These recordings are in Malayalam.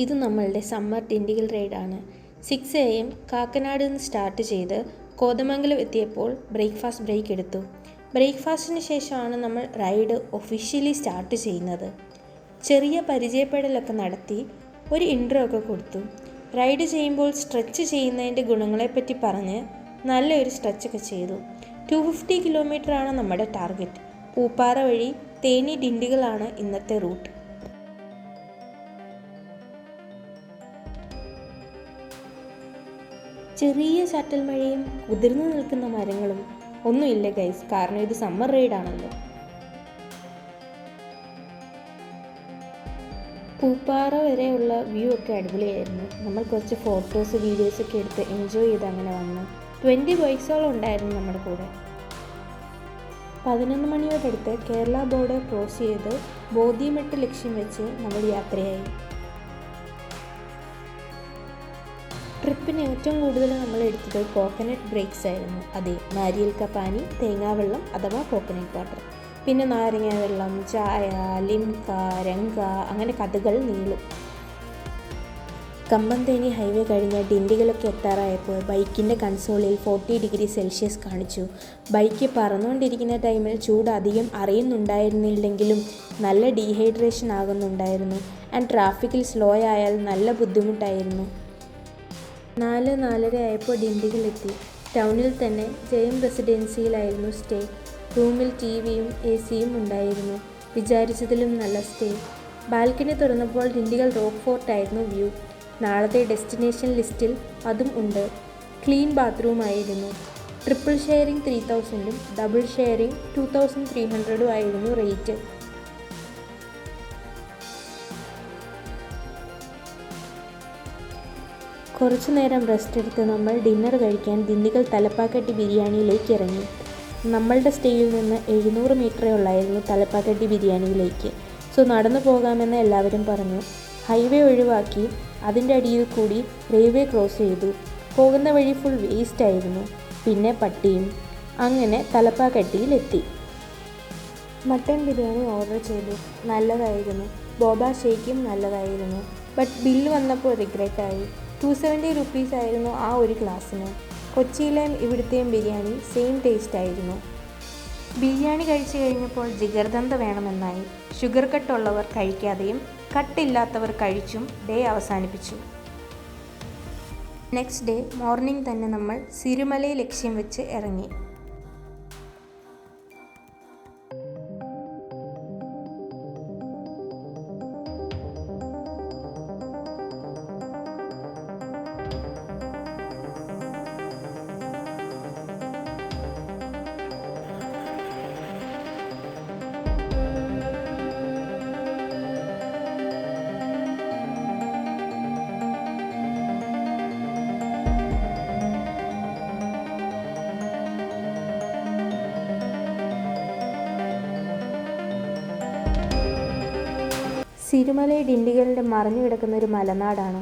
ഇത് നമ്മളുടെ സമ്മർ ഡിണ്ടിഗൽ റൈഡാണ്. 6 AM കാക്കനാട് നിന്ന് സ്റ്റാർട്ട് ചെയ്ത് കോതമംഗലം എത്തിയപ്പോൾ ബ്രേക്ക്ഫാസ്റ്റ് ബ്രേക്ക് എടുത്തു. ബ്രേക്ക്ഫാസ്റ്റിന് ശേഷമാണ് നമ്മൾ റൈഡ് ഒഫീഷ്യലി സ്റ്റാർട്ട് ചെയ്യുന്നത്. ചെറിയ പരിചയപ്പെടലൊക്കെ നടത്തി ഒരു ഇൻട്രോ ഒക്കെ കൊടുത്തു. റൈഡ് ചെയ്യുമ്പോൾ സ്ട്രെച്ച് ചെയ്യുന്നതിൻ്റെ ഗുണങ്ങളെപ്പറ്റി പറഞ്ഞ് നല്ലൊരു സ്ട്രെച്ചൊക്കെ ചെയ്തു. 250 കിലോമീറ്ററാണ് നമ്മുടെ ടാർഗറ്റ്. പൂപ്പാറ വഴി തേനി ഡിണ്ടിഗലാണ് ഇന്നത്തെ റൂട്ട്. ചെറിയ ചാറ്റൽ മഴയും ഉതിർന്നു നിൽക്കുന്ന മരങ്ങളും ഒന്നുമില്ല ഗൈസ്, കാരണം ഇത് സമ്മർ റൈഡാണല്ലോ. പൂപ്പാറ വരെയുള്ള വ്യൂ ഒക്കെ അടിപൊളിയായിരുന്നു. നമ്മൾ കുറച്ച് ഫോട്ടോസ് വീഡിയോസൊക്കെ എടുത്ത് എൻജോയ് ചെയ്ത് അങ്ങനെ വന്നു. 20 ബൈക്സോളം ഉണ്ടായിരുന്നു നമ്മുടെ കൂടെ. 11 മണിയോടടുത്ത് കേരള ബോർഡർ ക്രോസ് ചെയ്ത് ബോധ്യമെട്ട് ലക്ഷ്യം വെച്ച് നമ്മൾ യാത്രയായി. ട്രിപ്പിന് ഏറ്റവും കൂടുതൽ നമ്മൾ എടുത്തത് കോക്കനട്ട് ബ്രേക്സ് ആയിരുന്നു. അതെ, നാരിയൽ പാനി, തേങ്ങാവെള്ളം അഥവാ കോക്കനട്ട് വാട്ടർ, പിന്നെ നാരങ്ങ വെള്ളം, ചായ, ലിംക, രംഗ, അങ്ങനെ കഥകൾ നീളും. കമ്പംതേനി ഹൈവേ കഴിഞ്ഞ് ഡിണ്ടിഗലൊക്കെ എത്താറായപ്പോൾ ബൈക്കിൻ്റെ കൺസോളിൽ 40 ഡിഗ്രി സെൽഷ്യസ് കാണിച്ചു. ബൈക്ക് പറന്നുകൊണ്ടിരിക്കുന്ന ടൈമിൽ ചൂട് അധികം അറിയുന്നുണ്ടായിരുന്നില്ലെങ്കിലും നല്ല ഡീഹൈഡ്രേഷൻ ആകുന്നുണ്ടായിരുന്നു. ആൻഡ് ട്രാഫിക്കിൽ സ്ലോ ആയാൽ നല്ല ബുദ്ധിമുട്ടായിരുന്നു. 4-4:30 ആയപ്പോൾ ഡിണ്ടിഗൽ എത്തി. ടൗണിൽ തന്നെ ജയം റെസിഡൻസിയിലായിരുന്നു സ്റ്റേ. റൂമിൽ ടിവിയും AC-യും ഉണ്ടായിരുന്നു. വിചാരിച്ചതിലും നല്ല സ്റ്റേ. ബാൽക്കണി തുറന്നപ്പോൾ ഡിണ്ടിഗൽ റോക്ക് ഫോർട്ടായിരുന്നു വ്യൂ. നാളത്തെ ഡെസ്റ്റിനേഷൻ ലിസ്റ്റിൽ അതും ഉണ്ട്. ക്ലീൻ ബാത്റൂം ആയിരുന്നു. ട്രിപ്പിൾ ഷെയറിംഗ് 3000ഉം ഡബിൾ ഷെയറിംഗ് 2300ഉം ആയിരുന്നു റേറ്റ്. കുറച്ചു നേരം റെസ്റ്റ് എടുത്ത് നമ്മൾ ഡിന്നർ കഴിക്കാൻ ദിണ്ടിഗൽ തലപ്പാക്കട്ടി ബിരിയാണിയിലേക്ക് ഇറങ്ങി. നമ്മളുടെ സ്റ്റേയിൽ നിന്ന് 700 മീറ്ററേ ഉള്ളായിരുന്നു തലപ്പാക്കട്ടി ബിരിയാണിയിലേക്ക്. സോ നടന്നു പോകാമെന്ന് എല്ലാവരും പറഞ്ഞു. ഹൈവേ ഒഴിവാക്കി അതിൻ്റെ അടിയിൽ കൂടി റെയിൽവേ ക്രോസ് ചെയ്തു. പോകുന്ന വഴി ഫുൾ വേസ്റ്റ് ആയിരുന്നു, പിന്നെ പട്ടിയും. അങ്ങനെ തലപ്പാക്കട്ടിയിലെത്തി. മട്ടൻ ബിരിയാണി ഓർഡർ ചെയ്തു. നല്ലതായിരുന്നു. ബോബ ഷേക്കും നല്ലതായിരുന്നു. ബട്ട് ബില്ല് വന്നപ്പോൾ റിഗ്രറ്റായി. 270 റുപ്പീസ് ആയിരുന്നു ആ ഒരു ഗ്ലാസ്സിന്. കൊച്ചിയിലെയും ഇവിടുത്തെയും ബിരിയാണി സെയിം ടേസ്റ്റ് ആയിരുന്നു. ബിരിയാണി കഴിച്ചു കഴിഞ്ഞപ്പോൾ ജിഗർദന്ത വേണമെന്നായി. ഷുഗർ കട്ടുള്ളവർ കഴിക്കാതെയും കട്ടില്ലാത്തവർ കഴിച്ചും ഡേ അവസാനിപ്പിച്ചു. നെക്സ്റ്റ് ഡേ മോർണിംഗ് തന്നെ നമ്മൾ സിരുമലയെ ലക്ഷ്യം വെച്ച് ഇറങ്ങി. സിരുമല ഡിണ്ടിഗലിൻ്റെ മറഞ്ഞു കിടക്കുന്ന ഒരു മലനാടാണ്.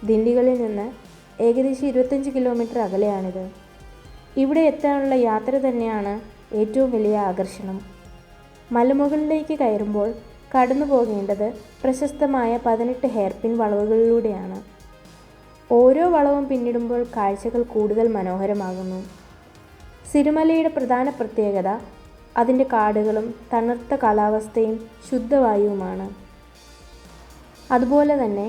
ദിണ്ടിഗലിൽ നിന്ന് ഏകദേശം 25 കിലോമീറ്റർ അകലെയാണിത്. ഇവിടെ എത്താനുള്ള യാത്ര തന്നെയാണ് ഏറ്റവും വലിയ ആകർഷണം. മലമുകളിലേക്ക് കയറുമ്പോൾ കടന്നു പോകേണ്ടത് പ്രശസ്തമായ 18 ഹെയർപിൻ വളവുകളിലൂടെയാണ്. ഓരോ വളവും പിന്നിടുമ്പോൾ കാഴ്ചകൾ കൂടുതൽ മനോഹരമാകുന്നു. സിരുമലയുടെ പ്രധാന പ്രത്യേകത അതിൻ്റെ കാടുകളും തണുത്ത കാലാവസ്ഥയും ശുദ്ധവായുവുമാണ്. അതുപോലെ തന്നെ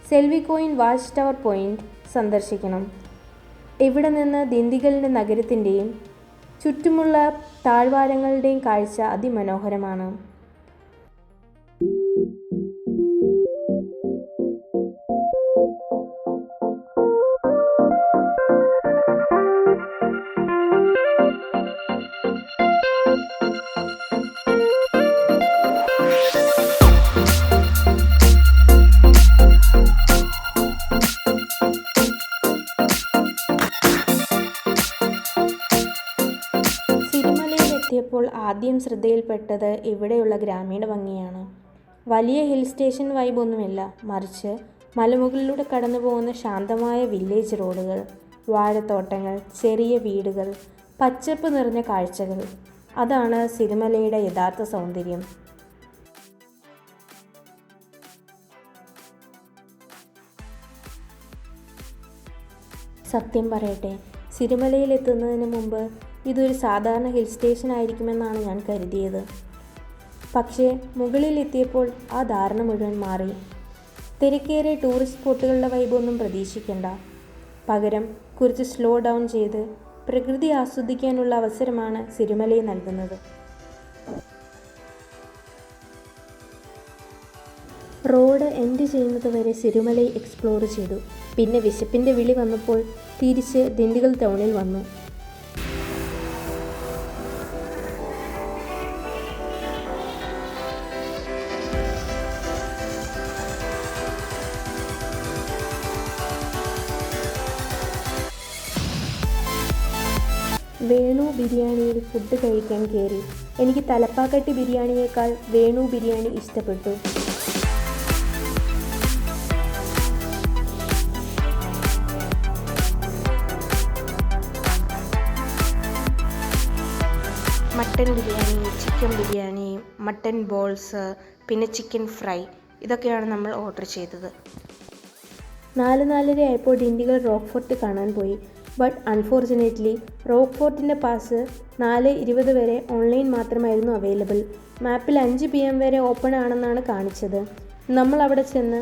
സെൽവികോയിൻ വാച്ച് ടവർ പോയിൻ്റ് സന്ദർശിക്കണം. ഇവിടെ നിന്ന് ദിണ്ടിഗലിൻ്റെ നഗരത്തിൻ്റെയും ചുറ്റുമുള്ള താഴ്വാരങ്ങളുടെയും കാഴ്ച അതിമനോഹരമാണ്. എത്തിയപ്പോൾ ആദ്യം ശ്രദ്ധയിൽപ്പെട്ടത് ഇവിടെയുള്ള ഗ്രാമീണ ഭംഗിയാണ്. വലിയ ഹിൽ സ്റ്റേഷൻ വൈബൊന്നുമില്ല, മറിച്ച് മലമുകളിലൂടെ കടന്നു പോകുന്ന ശാന്തമായ വില്ലേജ് റോഡുകൾ, വാഴത്തോട്ടങ്ങൾ, ചെറിയ വീടുകൾ, പച്ചപ്പ് നിറഞ്ഞ കാഴ്ചകൾ. അതാണ് സിരുമലയുടെ യഥാർത്ഥ സൗന്ദര്യം. സത്യം പറയട്ടെ, സിരിമലയിലെത്തുന്നതിന് മുമ്പ് ഇതൊരു സാധാരണ ഹിൽ സ്റ്റേഷൻ ആയിരിക്കുമെന്നാണ് ഞാൻ കരുതിയത്. പക്ഷേ മുകളിലെത്തിയപ്പോൾ ആ ധാരണ മുഴുവൻ മാറി. തിരക്കേറിയ ടൂറിസ്റ്റ് സ്പോട്ടുകളുടെ വൈബൊന്നും പ്രതീക്ഷിക്കേണ്ട. പകരം കുറച്ച് സ്ലോ ഡൗൺ ചെയ്ത് പ്രകൃതി ആസ്വദിക്കാനുള്ള അവസരമാണ് സിരിമലയെ നൽകുന്നത്. റോഡ് എൻഡ് ചെയ്യുന്നത് വരെ സിരിമലൈ എക്സ്പ്ലോർ ചെയ്തു. പിന്നെ വിശപ്പിൻ്റെ വിളി വന്നപ്പോൾ തിരിച്ച് ദിണ്ടിഗൽ ടൗണിൽ വന്നു. വേണു ബിരിയാണിയിൽ ഫുഡ് കഴിക്കാൻ കയറി. എനിക്ക് തലപ്പാക്കട്ടി ബിരിയാണിയേക്കാൾ വേണു ബിരിയാണി ഇഷ്ടപ്പെട്ടു. Mutton biryani, chicken biryani, mutton balls, പിന്നെ ചിക്കൻ ഫ്രൈ, ഇതൊക്കെയാണ് നമ്മൾ ഓർഡർ ചെയ്തത്. 4:30 ആയപ്പോൾ ഡിണ്ടിഗൽ റോക്ക് ഫോർട്ട് കാണാൻ പോയി. ബട്ട് അൺഫോർച്ചുനേറ്റ്ലി റോക്ക് ഫോർട്ടിൻ്റെ പാസ് 4:20 വരെ ഓൺലൈൻ മാത്രമായിരുന്നു അവൈലബിൾ. മാപ്പിൽ 5 PM വരെ ഓപ്പൺ ആണെന്നാണ് കാണിച്ചത്. നമ്മൾ അവിടെ ചെന്ന്,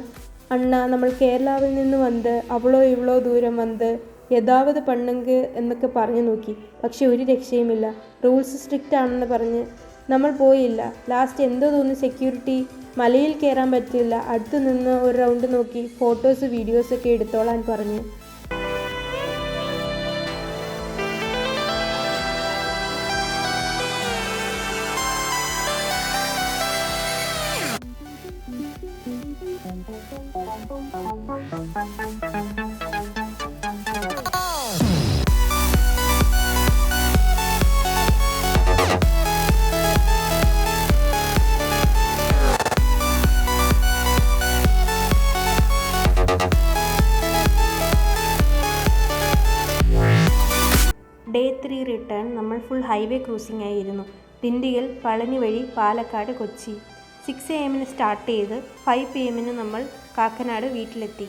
അണ്ണാ നമ്മൾ കേരളാവിൽ നിന്ന് വന്ന് അവളോ ഇവളോ ദൂരം വന്ന് യഥാവത് പണ്ണുങ്ക് എന്നൊക്കെ പറഞ്ഞു നോക്കി. പക്ഷെ ഒരു രക്ഷയുമില്ല. റൂൾസ് സ്ട്രിക്റ്റ് ആണെന്ന് പറഞ്ഞ് നമ്മൾ പോയില്ല. ലാസ്റ്റ് എന്തോ തോന്നി സെക്യൂരിറ്റി മലയിൽ കയറാൻ പറ്റില്ല, അടുത്ത് നിന്ന് ഒരു റൗണ്ട് നോക്കി ഫോട്ടോസ് വീഡിയോസൊക്കെ എടുത്തോളാൻ പറഞ്ഞ്. ഡേ 3 റിട്ടേൺ നമ്മൾ ഫുൾ ഹൈവേ ക്രൂസിംഗ് ആയിരുന്നു. ദിണ്ടിഗൽ, പളനി വഴി പാലക്കാട്, കൊച്ചി. 6 AM സ്റ്റാർട്ട് ചെയ്ത് 5 PM നമ്മൾ കാക്കനാട് വീട്ടിലെത്തി.